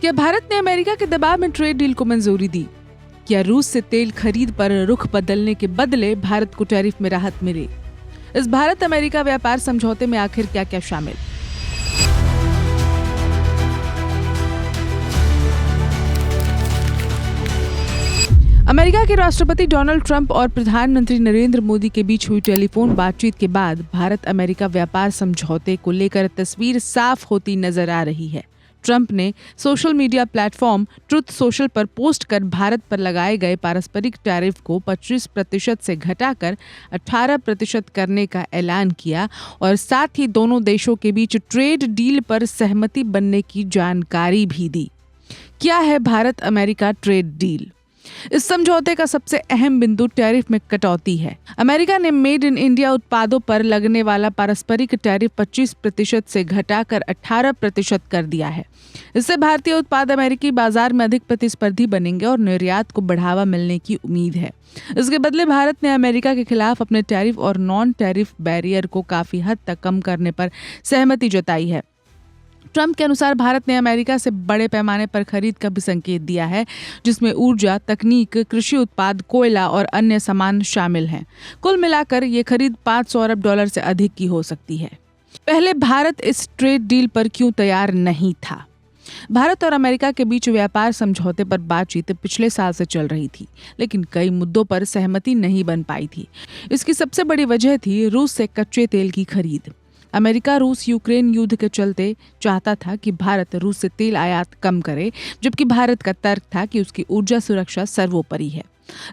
क्या भारत ने अमेरिका के दबाव में ट्रेड डील को मंजूरी दी? क्या रूस से तेल खरीद पर रुख बदलने के बदले भारत को टैरिफ में राहत मिली? इस भारत अमेरिका व्यापार समझौते में आखिर क्या क्या शामिल? अमेरिका के राष्ट्रपति डोनाल्ड ट्रंप और प्रधानमंत्री नरेंद्र मोदी के बीच हुई टेलीफोन बातचीत के बाद भारत अमेरिका व्यापार समझौते को लेकर तस्वीर साफ होती नजर आ रही है। ट्रंप ने social media platform truth social पर पोस्ट कर भारत पर लगाए गए पारस्परिक टैरिफ को 25% से घटाकर 18% करने का ऐलान किया और साथ ही दोनों देशों के बीच ट्रेड डील पर सहमति बनने की जानकारी भी दी। क्या है भारत अमेरिका ट्रेड डील? इस समझौते का सबसे अहम बिंदु टैरिफ में कटौती है। अमेरिका ने मेड इन इंडिया उत्पादों पर लगने वाला पारस्परिक टैरिफ 25% से घटाकर 18% कर दिया है। इससे भारतीय उत्पाद अमेरिकी बाजार में अधिक प्रतिस्पर्धी बनेंगे और निर्यात को बढ़ावा मिलने की उम्मीद है। इसके बदले भारत ने अमेरिका के खिलाफ अपने टैरिफ और नॉन टैरिफ बैरियर को काफी हद तक कम करने पर सहमति जताई है। ट्रंप के अनुसार भारत ने अमेरिका से बड़े पैमाने पर खरीद का भी संकेत दिया है, जिसमें ऊर्जा, तकनीक, कृषि उत्पाद, कोयला और अन्य सामान शामिल हैं। कुल मिलाकर ये खरीद $500 अरब से अधिक की हो सकती है। पहले भारत इस ट्रेड डील पर क्यों तैयार नहीं था? भारत और अमेरिका के बीच व्यापार समझौते पर बातचीत पिछले साल से चल रही थी, लेकिन कई मुद्दों पर सहमति नहीं बन पाई थी। इसकी सबसे बड़ी वजह थी रूस से कच्चे तेल की खरीद। अमेरिका रूस यूक्रेन युद्ध के चलते चाहता था कि भारत रूस से तेल आयात कम करे, जबकि भारत का तर्क था कि उसकी ऊर्जा सुरक्षा सर्वोपरि है।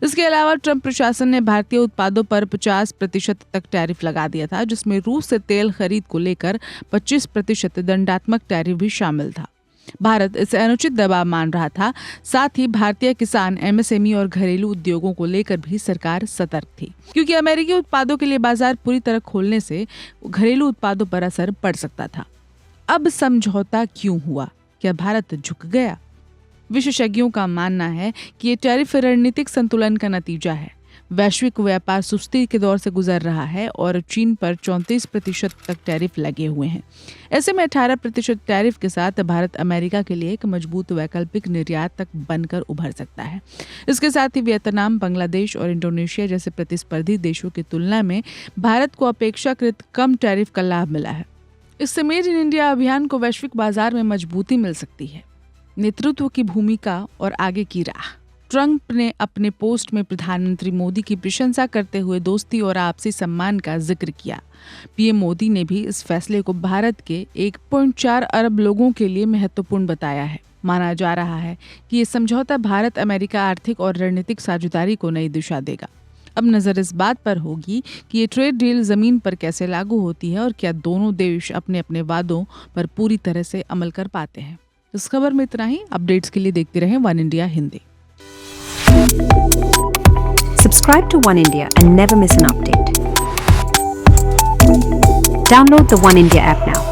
इसके अलावा ट्रंप प्रशासन ने भारतीय उत्पादों पर 50% तक टैरिफ लगा दिया था, जिसमें रूस से तेल खरीद को लेकर 25% दंडात्मक टैरिफ भी शामिल था। भारत इसे अनुचित दबाव मान रहा था। साथ ही भारतीय किसान, एमएसएमई और घरेलू उद्योगों को लेकर भी सरकार सतर्क थी, क्योंकि अमेरिकी उत्पादों के लिए बाजार पूरी तरह खोलने से घरेलू उत्पादों पर असर पड़ सकता था। अब समझौता क्यों हुआ? क्या भारत झुक गया? विशेषज्ञों का मानना है कि ये टैरिफ रणनीतिक संतुलन का नतीजा है। वैश्विक व्यापार सुस्ती के दौर से गुजर रहा है और चीन पर 34% तक टैरिफ लगे हुए हैं। ऐसे में 18% टैरिफ के साथ भारत अमेरिका के लिए एक मजबूत वैकल्पिक निर्यात तक बनकर उभर सकता है। इसके साथ ही वियतनाम, बांग्लादेश और इंडोनेशिया जैसे प्रतिस्पर्धी देशों की तुलना में भारत को अपेक्षाकृत कम टैरिफ का लाभ मिला है। इससे मेड इन इंडिया अभियान को वैश्विक बाजार में मजबूती मिल सकती है। नेतृत्व की भूमिका और आगे की राह। ट्रंप ने अपने पोस्ट में प्रधानमंत्री मोदी की प्रशंसा करते हुए दोस्ती और आपसी सम्मान का जिक्र किया। पीएम मोदी ने भी इस फैसले को भारत के 1.4 अरब लोगों के लिए महत्वपूर्ण बताया है। माना जा रहा है कि ये समझौता भारत अमेरिका आर्थिक और रणनीतिक साझेदारी को नई दिशा देगा। अब नजर इस बात पर होगी कि ये ट्रेड डील जमीन पर कैसे लागू होती है और क्या दोनों देश अपने अपने वादों पर पूरी तरह से अमल कर पाते हैं। इस खबर में इतना ही। अपडेट्स के लिए देखते रहें one India Hindi. Subscribe to One India and never miss an update. Download the One India app now.